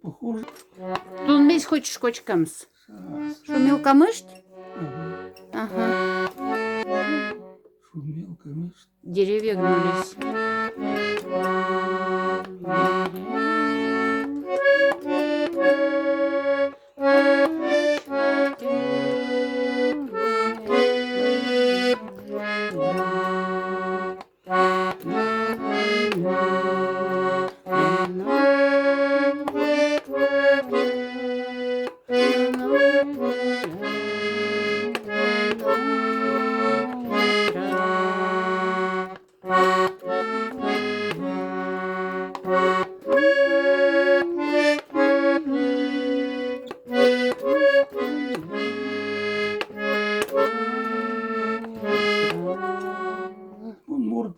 Похоже. Тун бес хочешь кочкамс? Что, мелкомышь? Ага. Ага. Шо мелко, мышь? Деревья гнулись. Он морд.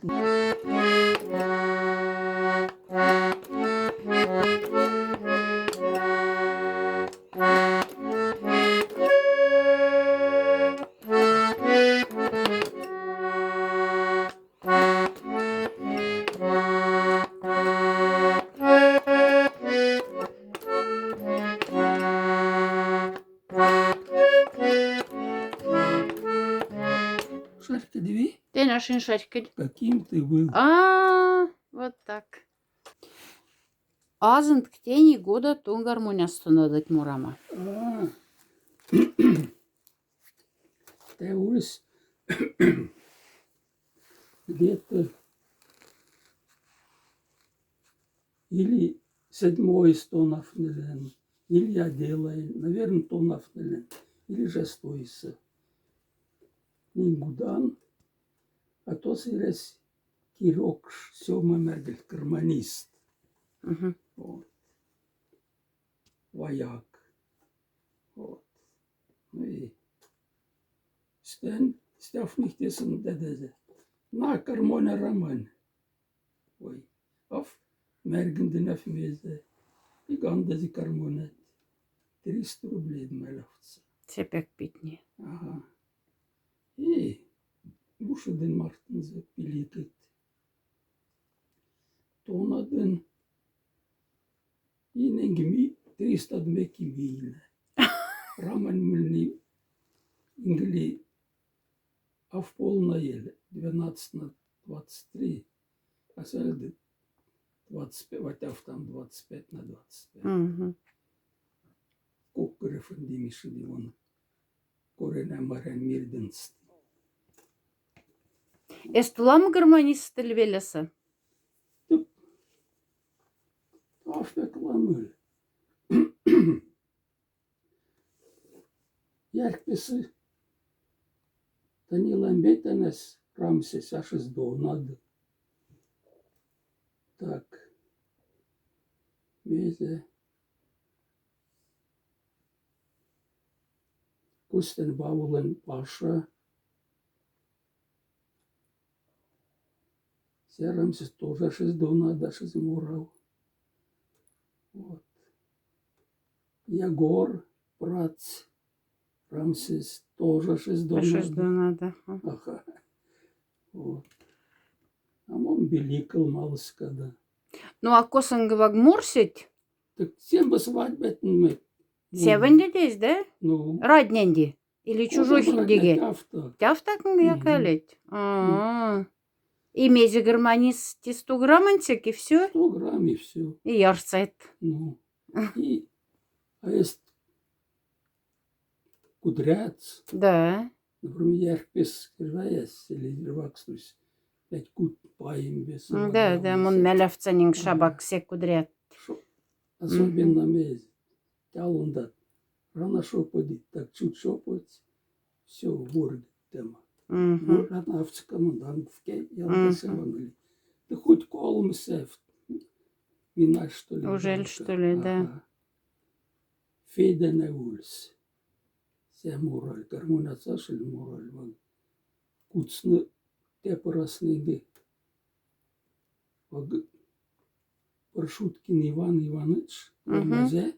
Шарька, диви, Ты нашин шарькать. каким ты был. Вот так. Азын ктени года тун гармонястон адать мурама. Ты улис где-то или 7 тонов, или я делаю, наверное, тонов, или 6. Нингудан, а то сирес кирок сёма мергель карманист. Угу. Вот. Вояк. Вот. Ну и стяфних тесен дедезе. На кармоне роман. Ой. Аф мергенден афмезе. И гандези кармонет. 300 рублей меловца. Цепяк питни. Ага. И бушеден мартензе пиликет. Тонаден. И ненгми 300 дмеки миле. Рамен мыльни ингли а в полное 12/23, а сальды 25, ватяв там 25/25. Угу. Коккере фандимиши дивон корена марен мирденст. Эстулам гармонист велеса. Афекламыл. Järgmisi Данилан Бетанес Рамсес Ашес Донад. Так. Везе. Кустен Баулен Паша. Се Рамсес тоже Ашес Донад, Ашес Мурав. Вот. Ягор, Прац, Рамсес тоже Ашес Донад. надо. Ага. Вот. А мон беликал малыскада. Ну, а косангывак мурсить? Так всем бы свадьбетін мы. Севенде десь, да? Ну. Родненди? Или чужохиндиге? Тяфта. Тяфтакын якалеть. И мези гармонист 100 граммантик, и все? 100 грамм и все. И ярцет. Ну. И, а есть кудряц. Да. Например, ярпес криваясь или рвакстусь. 5 кут паем без. Да, мон мелявцанинг шабак се кудрят. Особенно мezi. Тялундат. Рано шоподит, так чуть шопоть. все ворги тема. Мгм. Ратнавцы комендантовке, ялгасевангли. Да хоть колмсев, вина что ли. Ужель, жалко. что ли, да. Ага. Фейда не улс. Се мораль, гармонация шель мораль. Вон. Куцны те поросныги. Вон. Паршуткин Иван Иванович, Мгм. Ламазе,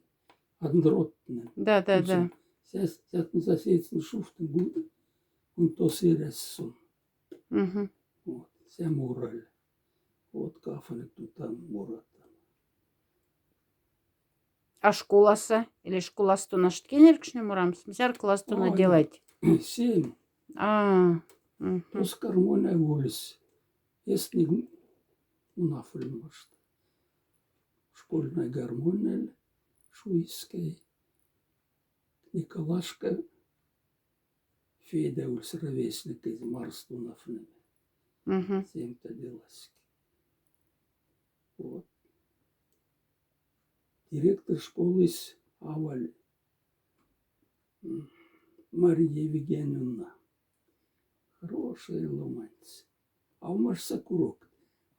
Андротный. Да, да, да. Сейчас не засеется шуфты будет, он то сырессон. Мгм. Вот, се мораль. Вот кафаны тут там морат. А школасы? Или школастуна шткенеркшне мурамс? Мисяр кластуна Ой. делать. 7. Мгм. Тос гармония волис. Есть не унафль может. Школьная гармония шуйская. Николашка Федя ульс ровесник из Марстунафны. Мгм. 7-то деласки. Вот. Директор школы из Аваль. Мария Евгеньевна. Хорошая ломанец. А у нас сакурок.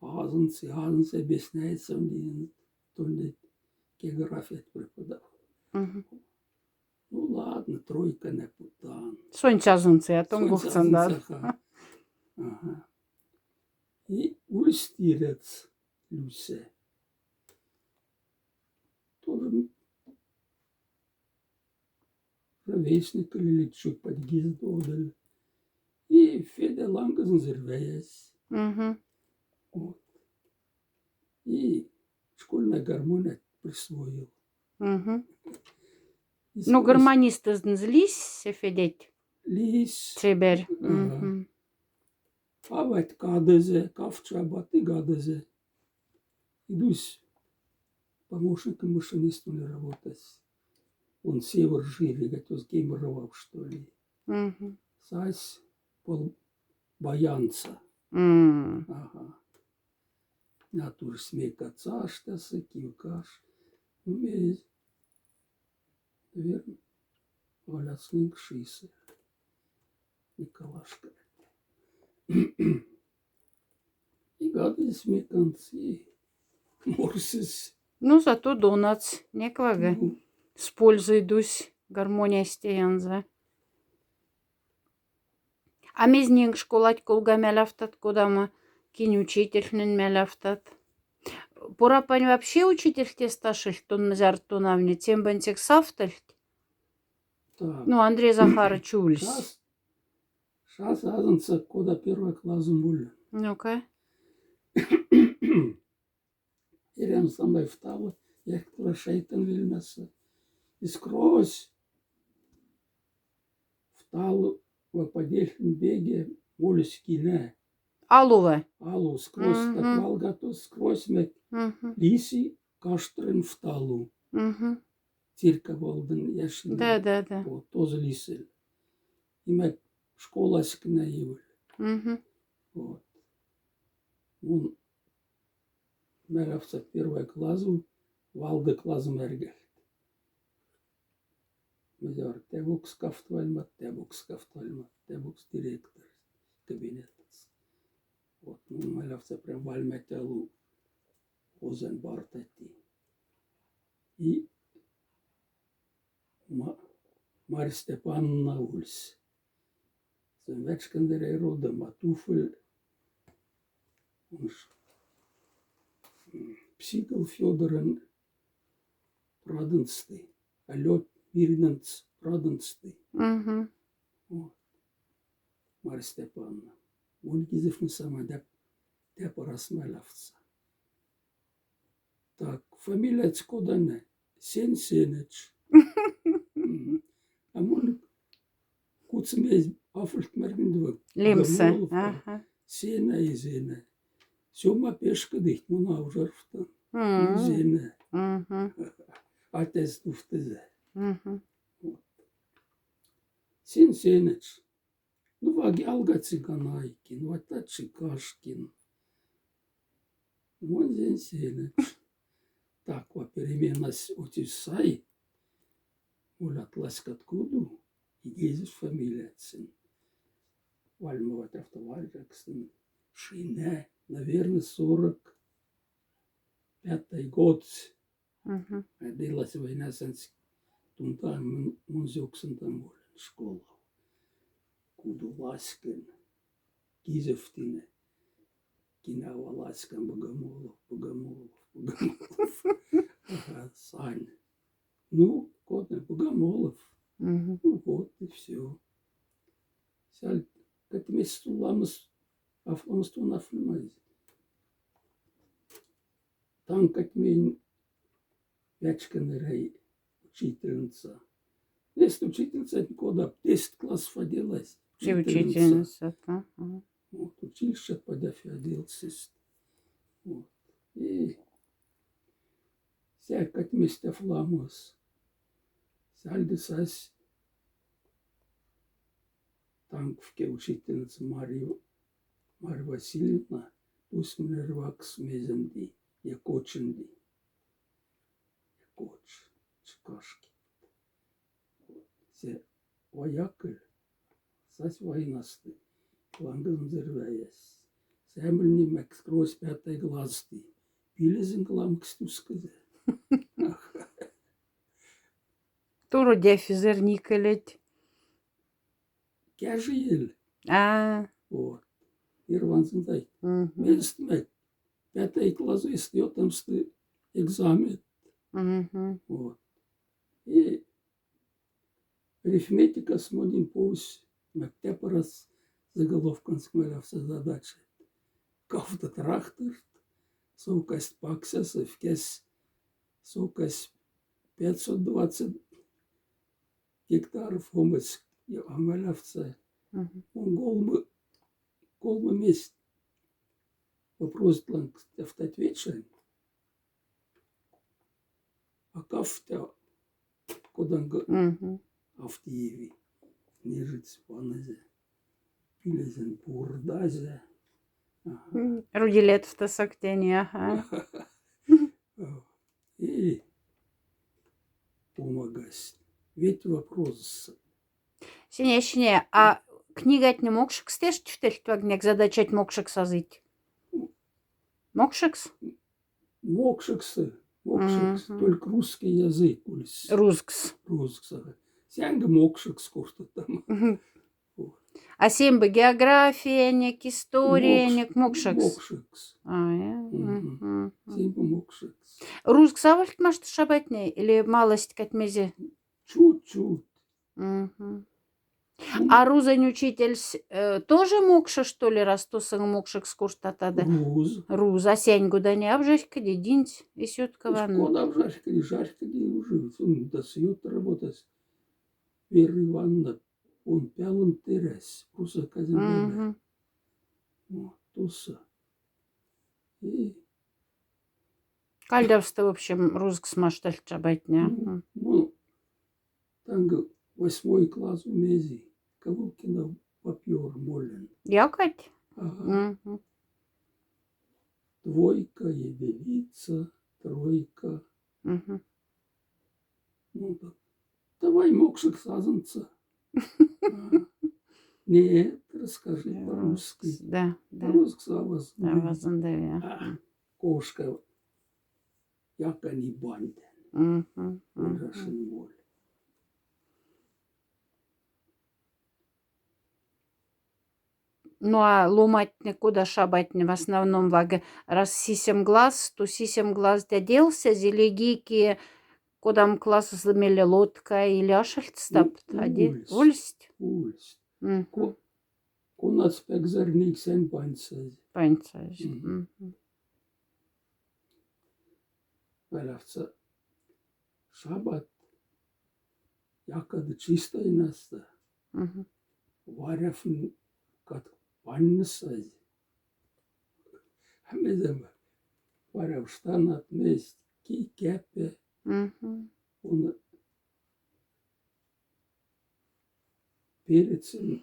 Азанцы объясняется, он географию преподавал. Мгм. Ну ладно, тройка не путан. Сончазынцы, а том гухцандар. Ага. И ульстирец Люсе. Тоже ровесник или чуть подгиздодали. И Федя Лангазен зервеясь. Мгм. Вот. И школьная гармония присвоил. Мгм. И Ну, сквозь гармонисты злись, сефедеть. лис, Цибер. ага. Мгм. Авать кадезе, кавчабаты гадезе. Идусь помощником машинисту не работать. Он север жили, готов геймеровал, что ли. Мгм. Сась пол баянца. М. Ага. Натур смейка цаштасы, кивкаш. Ну, наверное, валяцлинг шисы. Николашка. И гадость смеканцы. Морсис. Ну, зато донац. Неквага. Ну, С пользой дусь. Гармония стеянза. А мезнең школать колга мәләфтат кодама. Кин учительнен мәләфтат. Пурапань вообще учитель тесташиль тон зартунавне. Тем бентик сафтальт. так. Ну, Андрей Захарович ульс. Сейчас азанца, кода первый класс были. Ну-ка. Ирем самой встала, я кто шейтан вильнаса. И скрозь встал в подельном беге улиц кине. Алува. Алу скрозь так Мгм. валгато, скрозь мет Мгм. лиси каштрен всталу. Мгм. Тирка волден яшин. Да, да, да. Вот, тоже лисель. И мет школа скнаивы. Мгм. Вот. Он меравца первый классу, валды класс мергель. Мы говорим, тебукс кафтвальма, тебукс директор кабинет. Вот, ну, меравца прям вальметелу озен бартати. И Марья Степановна Ульс. Sen växkande rodda matufel. Псикл Федорен Праденстый. Алет Мирненц Праденстый. Мгм. Вот. Марья Степановна. Он гизев не сама депа расмелявца. Так, фамилия Цкодане. Сенеч. А мон куцмез афльтмергендва. Лимсе. Ага. Сена и зена. Сёма пешка дых, мона ужарфта. М. Зена. Мгм. Атес туфтезе. Мгм. Сенеч. Ну, вагялга цыганайкин, вата Чикашкин. Вон сенеч. Так, во переменась отисай. Улят ласкат куду. и Jesus фамилияцин. Вальмова Тавтовальжакстин. Шине, наверное, 45-й год. Мгм. Родилась война сенс. Тунтан мунзюксен там школа. Куду Ласкин. Кизевтине. Кинава Ласкин Богомолов. Ага, Сань. Ну, Котный Богомолов. Мгм. Ну вот и все. Сяль, как месяц ламас, афламстун афлемайз. Там как мен ячканерей учительница. Если учительница, это кода 10 классов оделась. И учительница. Ага. Вот, училище подяфи оделся. Вот. И вся как месяц афламас. Сяль десась танковке учительница Мария Васильевна. Пусть мне рвакс мезенди, якоченди. Якоч, чкашки. Се воякы, сась войнасты, лангын зерваяс. Сәмілні мәк скрозь 5 глазты. Пилезін кламкс тускызы. Туру дефизерник элет. Кәжі ел. А. Вот. Ирвансын тай. Мгм. Мест мәк. 5 класс истьетамсты экзамен. Мгм. Вот. И арифметика смодин пусть мектеп раз заголовком смелявся задачи. Кавта трахтер, совкость паксяс, вкес совкость 520 гектаров омысь амалявца. Мгм. Он голмы мест. Вопрос тланг автоответчен. А кавта коданга Мгм. Автиеви, Нежиц Паназе, Пилезен Бурдазе. Руделет в тасактене, ага. И помогать. Ведь вопрос. Сине, а книгать не мокшикс теш тюфтельтвагняк задачать мокшикс азыть? Мокшикс? Мокшиксы, Мгм. только русский язык. Рускс. Русский. Сянга мокшикс что там. Мгм. Вот. А сембы география, нек история, нек мокшикс. Мокшикс. А, я? Мгм. Мгм. Семь мокшикс. Рускс авальт может шабатне или малость катмезе? Чуть-чуть. Мгм. Ну, А рузань учитель тоже мокша, что ли, раз то сын мокшикс куштатады? Руз. Руз, а сяньгу да не обжарька, динь, и сюткаван. Шкода в жарька уже. Он досьет работать. Вера Ивановна, он пялын терес. Просто казем Мгм. Вот, туса. И, Кальдавста, в общем, руск машталь чабатня. ну, там 8 класс у мези. Кавулкина попьер молен. Якать? Ага. Мгм. 2, единица, 3. Мгм. Ну, так, давай мокшик сазанца. Ага. Нет, расскажи по-русски. Да, да. По-русски саваз. Авазандавя. Кошка, як они банден. Мгм. Выжашен моль. Ну, а ломатня куда шабатня в основном вага. Раз сисем глаз, то сисем глаз доделся, зелегики, кудам класс замели лодка или ашальтстап. Ульс. Ульсть. Ульс. Мгм. Kunas pekzernik sen pansaz. Панцаж. Мгм. Välafsa шабат. Якады чистой наста. Мгм. Варяфн кат паннысаз. Хамезем варяв штанат мест ки кепе. Мгм. Он перецин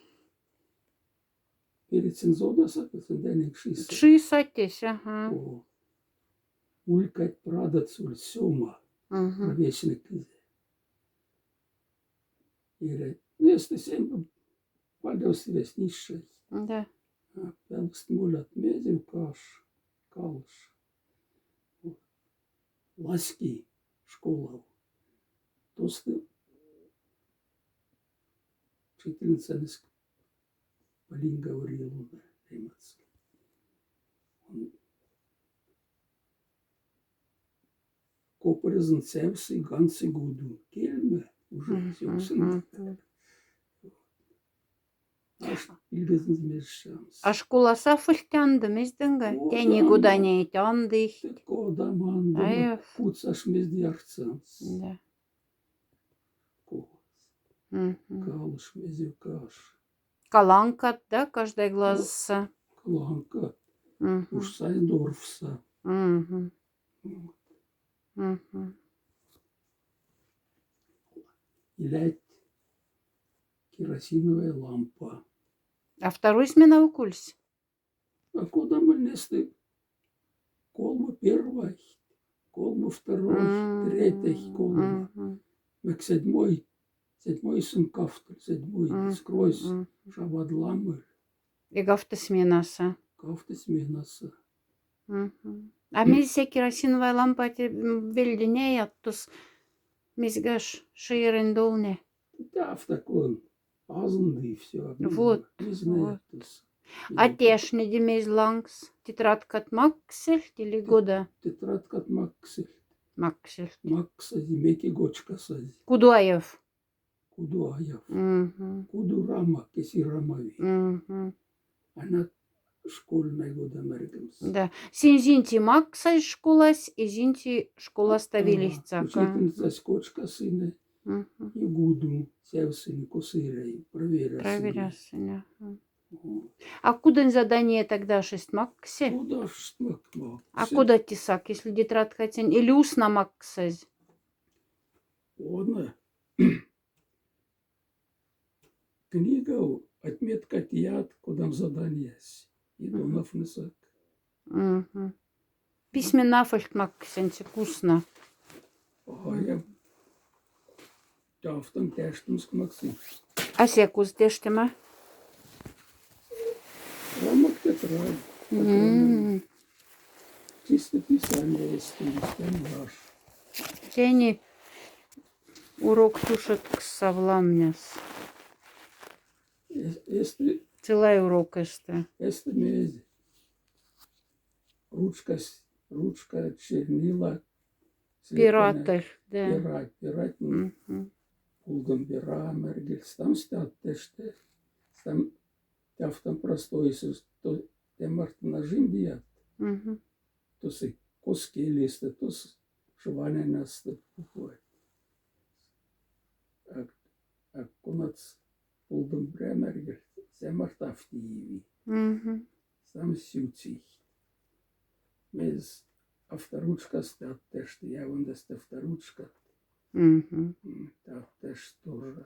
зодаса, пацанданик шиса. Шисатесь, ага. Улькать прадат уль сёма. Мгм. Ровесник. Место семь пальдовсвес низшей. Да. Пялст мулят мезив каш, калш. Ласки школа. Тосты учительница Полин говорила, немецкий. Копрезен севси ганси гуду. Кельме уже сюксен. Аш илгезен змешшамс. А школа сафыльтянды мезденге? О, Тени да, куда да. не тянды. Кода манда. Ай, Пуцаш мездиарцанс. да. Кос. Мгм. Калыш мезив каш. Каланка, да, каждый глаз. Кланка. Мгм. Уж сайдорфса. Мгм. Мгм. Илять керосиновая лампа. А второй смена в курсе? А куда мы нести? Колма первой, колма второй, третий колма. Мек седьмой сын кафтель, седьмой скройс шабадламы, И гафта сменаса. кафты сменаса. А мезсе керосиновая лампа вельденея, тус мезгаш шиерендолне. Да, в таком азанды все. Вот, Не знаю. А теш не демез лангс. Тетрадка от Максельт или года? Тетрадка от Максель. Максельт. Макса зимеки гочка сази. Кудуаев. Кудуаев. Мгм. Кудурама, кеси рамави. Мгм. Она школьная года мергемс. Да. Синзинти Макса школас, и зинти школа ставились цака. Учительница скочка сына и гуду севсыны косырей проверя Проверя сына. сыня. А куда задание тогда шесть Максе? Куда ж смакма? А куда тесак, если тетрадь хотен? Или устно Максез? Она книга отметка тият, куда задание есть. И донов несак. Письмена фальт Максенти вкусно. А я тавтом тештом скмаксы. А секус дештема? Рамок тетрадь. Чисто писание есть, стенаж. Тени урок тушат к совламняс. Если Целый урок este. мези. Ручка, чернила. Пиратель, да. Пирать, пулгам бира, мергельс. Там стят теште. Там тавтам простой, то темарт нажим дият. То се коски листы, то с шване насты пухой. А конац пулгам бира, мергельс. Семарт автиеви. Сам сюций. Мез авторучка стат теште. Я вон даст авторучка. Та теж тоже.